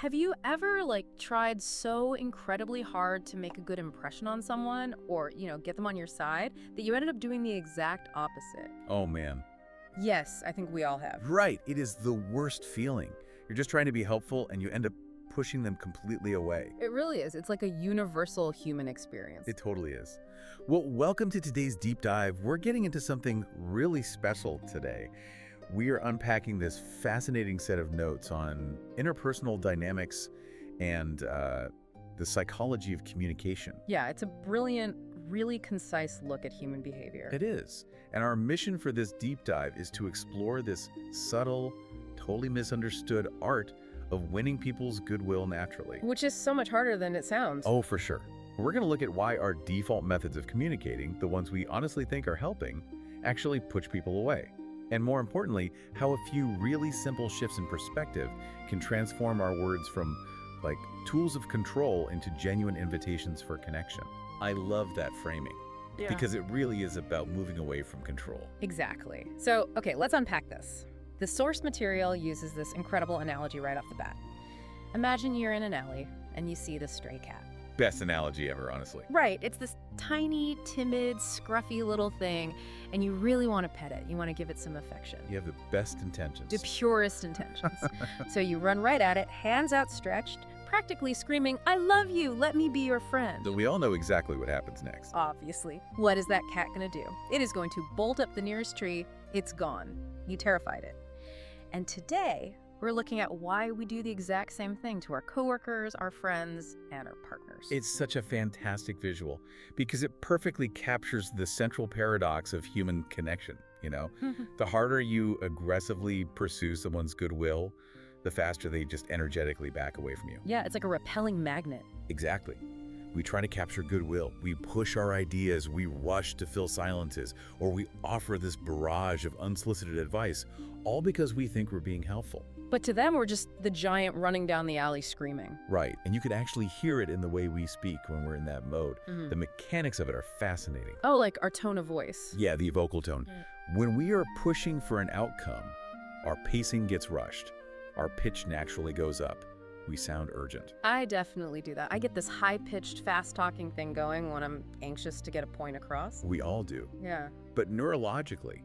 Have you ever, tried so incredibly hard to make a good impression on someone or, get them on your side that you ended up doing the exact opposite? Oh, man. Yes, I think we all have. Right. It is the worst feeling. You're just trying to be helpful and you end up pushing them completely away. It really is. It's like a universal human experience. It totally is. Well, welcome to today's deep dive. We're getting into something really special today. We are unpacking this fascinating set of notes on interpersonal dynamics and the psychology of communication. Yeah, it's a brilliant, really concise look at human behavior. It is. And our mission for this deep dive is to explore this subtle, totally misunderstood art of winning people's goodwill naturally. Which is so much harder than it sounds. Oh, for sure. We're going to look at why our default methods of communicating, the ones we honestly think are helping, actually push people away. And more importantly, how a few really simple shifts in perspective can transform our words from, tools of control into genuine invitations for connection. I love that framing. Yeah. Because it really is about moving away from control. Exactly. So, okay, let's unpack this. The source material uses this incredible analogy right off the bat. Imagine you're in an alley and you see this stray cat. Best analogy ever, honestly. Right. It's this tiny, timid, scruffy little thing, and you really want to pet it. You want to give it some affection. You have the best intentions. The purest intentions. So you run right at it, hands outstretched, practically screaming, "I love you, let me be your friend." So we all know exactly what happens next. Obviously. What is that cat going to do? It is going to bolt up the nearest tree. It's gone. You terrified it. And today, we're looking at why we do the exact same thing to our coworkers, our friends, and our partners. It's such a fantastic visual because it perfectly captures the central paradox of human connection, The harder you aggressively pursue someone's goodwill, the faster they just energetically back away from you. Yeah, it's like a repelling magnet. Exactly. We try to capture goodwill. We push our ideas. We rush to fill silences, or we offer this barrage of unsolicited advice, all because we think we're being helpful. But to them, we're just the giant running down the alley screaming. Right, and you can actually hear it in the way we speak when we're in that mode. Mm-hmm. The mechanics of it are fascinating. Oh, like our tone of voice. Yeah, the vocal tone. When we are pushing for an outcome, our pacing gets rushed. Our pitch naturally goes up. We sound urgent. I definitely do that. I get this high-pitched, fast-talking thing going when I'm anxious to get a point across. We all do. Yeah. But neurologically,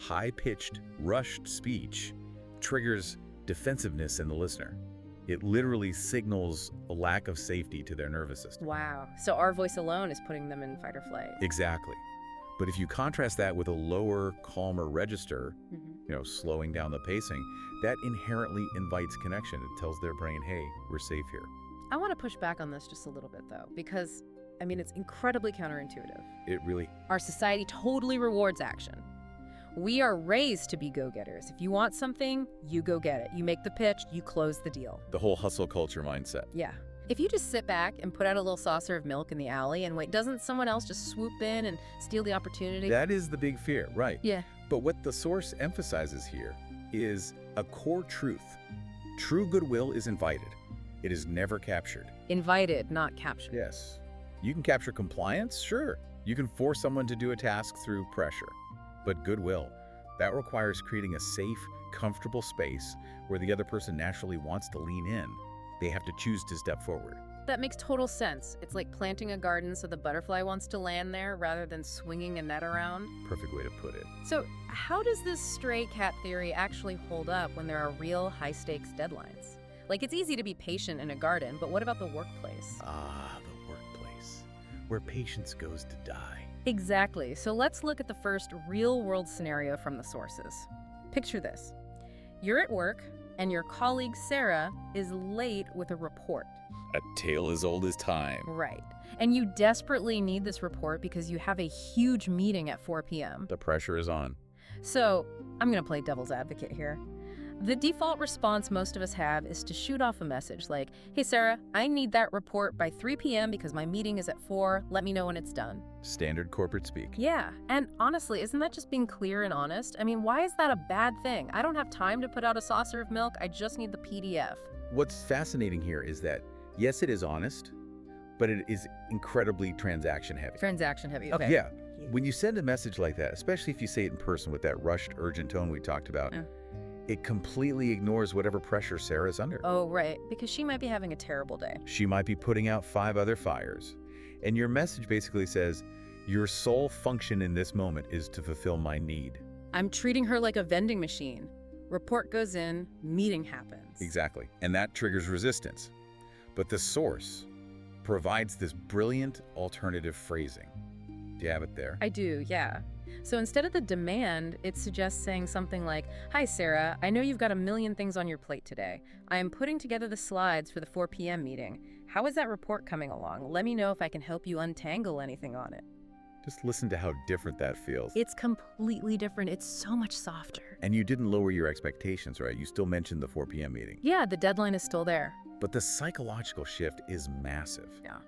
high-pitched, rushed speech triggers defensiveness in the listener. It literally signals a lack of safety to their nervous system. Wow. So our voice alone is putting them in fight or flight. Exactly. But if you contrast that with a lower, calmer register, slowing down the pacing, that inherently invites connection. It tells their brain, hey, we're safe here. I want to push back on this just a little bit, though, because, it's incredibly counterintuitive. It really... Our society totally rewards action. We are raised to be go-getters. If you want something, you go get it. You make the pitch, you close the deal. The whole hustle culture mindset. Yeah. If you just sit back and put out a little saucer of milk in the alley and wait, doesn't someone else just swoop in and steal the opportunity? That is the big fear, right? Yeah. But what the source emphasizes here is a core truth. True goodwill is invited. It is never captured. Invited, not captured. Yes. You can capture compliance, sure. You can force someone to do a task through pressure. But goodwill, that requires creating a safe, comfortable space where the other person naturally wants to lean in. They have to choose to step forward. That makes total sense. It's like planting a garden so the butterfly wants to land there rather than swinging a net around. Perfect way to put it. So how does this stray cat theory actually hold up when there are real high-stakes deadlines? It's easy to be patient in a garden, but what about the workplace? Ah, the workplace, where patience goes to die. Exactly. So let's look at the first real-world scenario from the sources. Picture this. You're at work, and your colleague Sarah is late with a report. A tale as old as time. Right. And you desperately need this report because you have a huge meeting at 4 p.m. The pressure is on. So I'm going to play devil's advocate here. The default response most of us have is to shoot off a message like, "Hey Sarah, I need that report by 3 p.m. because my meeting is at 4. Let me know when it's done." Standard corporate speak. Yeah, and honestly, isn't that just being clear and honest? Why is that a bad thing? I don't have time to put out a saucer of milk. I just need the PDF. What's fascinating here is that, yes, it is honest, but it is incredibly transaction heavy. Transaction heavy, okay. Yeah. When you send a message like that, especially if you say it in person with that rushed, urgent tone we talked about, It completely ignores whatever pressure Sarah's under. Oh, right, because she might be having a terrible day. She might be putting out 5 other fires. And your message basically says, your sole function in this moment is to fulfill my need. I'm treating her like a vending machine. Report goes in, meeting happens. Exactly. And that triggers resistance. But the source provides this brilliant alternative phrasing. Do you have it there? I do, yeah. So instead of the demand, it suggests saying something like, "Hi, Sarah, I know you've got a million things on your plate today. I am putting together the slides for the 4 p.m. meeting. How is that report coming along? Let me know if I can help you untangle anything on it." Just listen to how different that feels. It's completely different. It's so much softer. And you didn't lower your expectations, right? You still mentioned the 4 p.m. meeting. Yeah, the deadline is still there. But the psychological shift is massive. Yeah.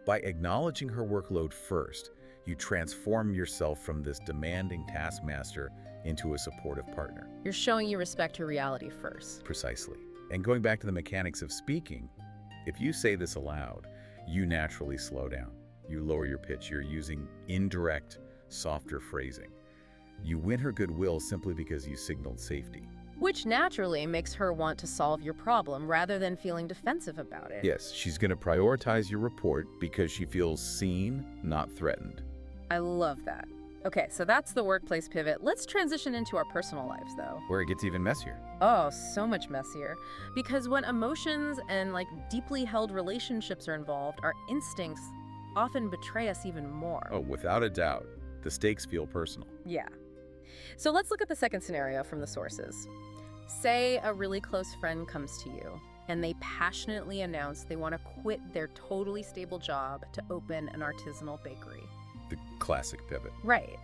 By acknowledging her workload first, you transform yourself from this demanding taskmaster into a supportive partner. You're showing you respect her reality first. Precisely. And going back to the mechanics of speaking, if you say this aloud, you naturally slow down. You lower your pitch. You're using indirect, softer phrasing. You win her goodwill simply because you signaled safety. Which naturally makes her want to solve your problem rather than feeling defensive about it. Yes, she's going to prioritize your report because she feels seen, not threatened. I love that. Okay, so that's the workplace pivot. Let's transition into our personal lives, though. Where it gets even messier. Oh, so much messier. Because when emotions and deeply held relationships are involved, our instincts often betray us even more. Oh, without a doubt. The stakes feel personal. Yeah. So let's look at the second scenario from the sources. Say a really close friend comes to you and they passionately announce they want to quit their totally stable job to open an artisanal bakery. The classic pivot. Right.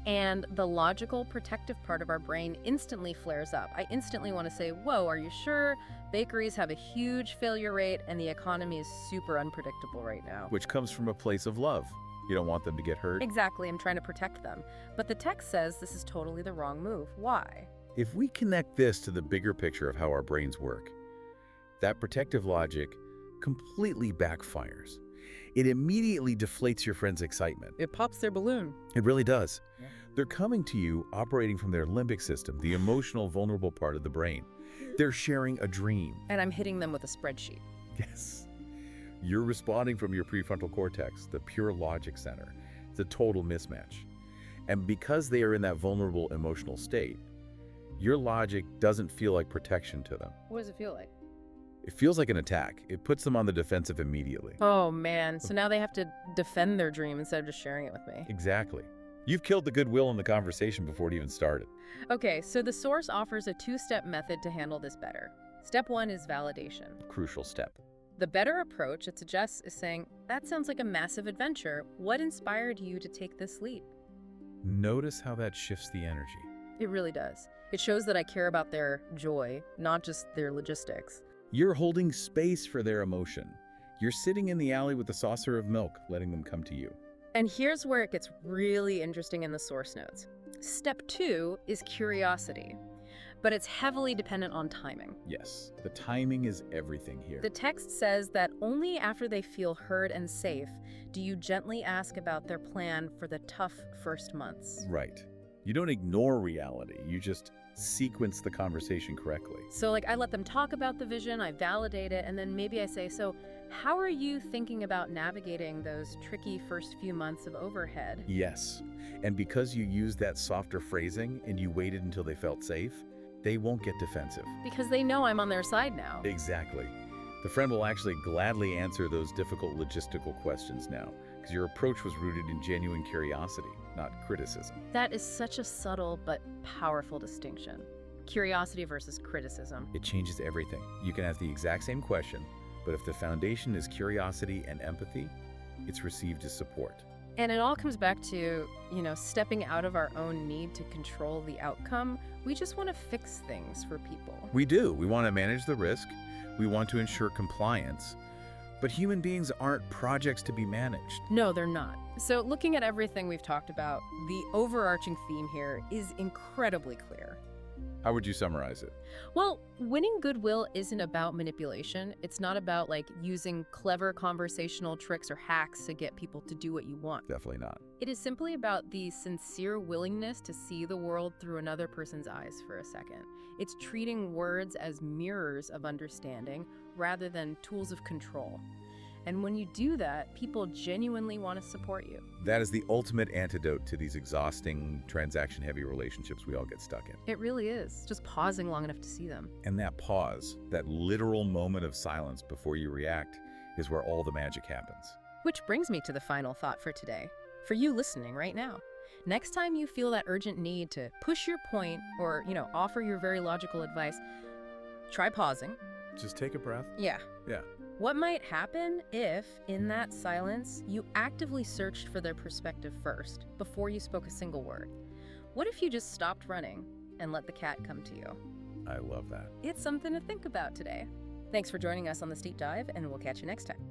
And the logical, protective part of our brain instantly flares up. I instantly want to say, whoa, are you sure? Bakeries have a huge failure rate and the economy is super unpredictable right now. Which comes from a place of love. You don't want them to get hurt. Exactly, I'm trying to protect them. But the text says this is totally the wrong move. Why? If we connect this to the bigger picture of how our brains work, that protective logic completely backfires. It immediately deflates your friend's excitement. It pops their balloon. It really does. Yeah. They're coming to you operating from their limbic system, the emotional, vulnerable part of the brain. They're sharing a dream. And I'm hitting them with a spreadsheet. Yes. You're responding from your prefrontal cortex, the pure logic center. It's a total mismatch. And because they are in that vulnerable emotional state, your logic doesn't feel like protection to them. What does it feel like? It feels like an attack. It puts them on the defensive immediately. Oh, man. So now they have to defend their dream instead of just sharing it with me. Exactly. You've killed the goodwill in the conversation before it even started. Okay, so the source offers a 2-step method to handle this better. Step 1 is validation. Crucial step. The better approach, it suggests, is saying, that sounds like a massive adventure. What inspired you to take this leap? Notice how that shifts the energy. It really does. It shows that I care about their joy, not just their logistics. You're holding space for their emotion. You're sitting in the alley with a saucer of milk, letting them come to you. And here's where it gets really interesting in the source notes. Step 2 is curiosity, but it's heavily dependent on timing. Yes, the timing is everything here. The text says that only after they feel heard and safe do you gently ask about their plan for the tough first months. Right. You don't ignore reality. You just sequence the conversation correctly. So I let them talk about the vision, I validate it, and then maybe I say, so how are you thinking about navigating those tricky first few months of overhead? Yes. And because you used that softer phrasing and you waited until they felt safe, they won't get defensive. Because they know I'm on their side now. Exactly. The friend will actually gladly answer those difficult logistical questions now, because your approach was rooted in genuine curiosity, not criticism. That is such a subtle but powerful distinction. Curiosity versus criticism. It changes everything. You can ask the exact same question, but if the foundation is curiosity and empathy, it's received as support. And it all comes back to, stepping out of our own need to control the outcome. We just want to fix things for people. We do. We want to manage the risk. We want to ensure compliance. But human beings aren't projects to be managed. No, they're not. So looking at everything we've talked about, the overarching theme here is incredibly clear. How would you summarize it? Well, winning goodwill isn't about manipulation. It's not about like using clever conversational tricks or hacks to get people to do what you want. Definitely not. It is simply about the sincere willingness to see the world through another person's eyes for a second. It's treating words as mirrors of understanding rather than tools of control. And when you do that, people genuinely want to support you. That is the ultimate antidote to these exhausting, transaction-heavy relationships we all get stuck in. It really is, just pausing long enough to see them. And that pause, that literal moment of silence before you react, is where all the magic happens. Which brings me to the final thought for today. For you listening right now, next time you feel that urgent need to push your point or, offer your very logical advice, try pausing. Just take a breath. Yeah. Yeah. What might happen if, in that silence, you actively searched for their perspective first, before you spoke a single word? What if you just stopped running and let the cat come to you? I love that. It's something to think about today. Thanks for joining us on this deep dive, and we'll catch you next time.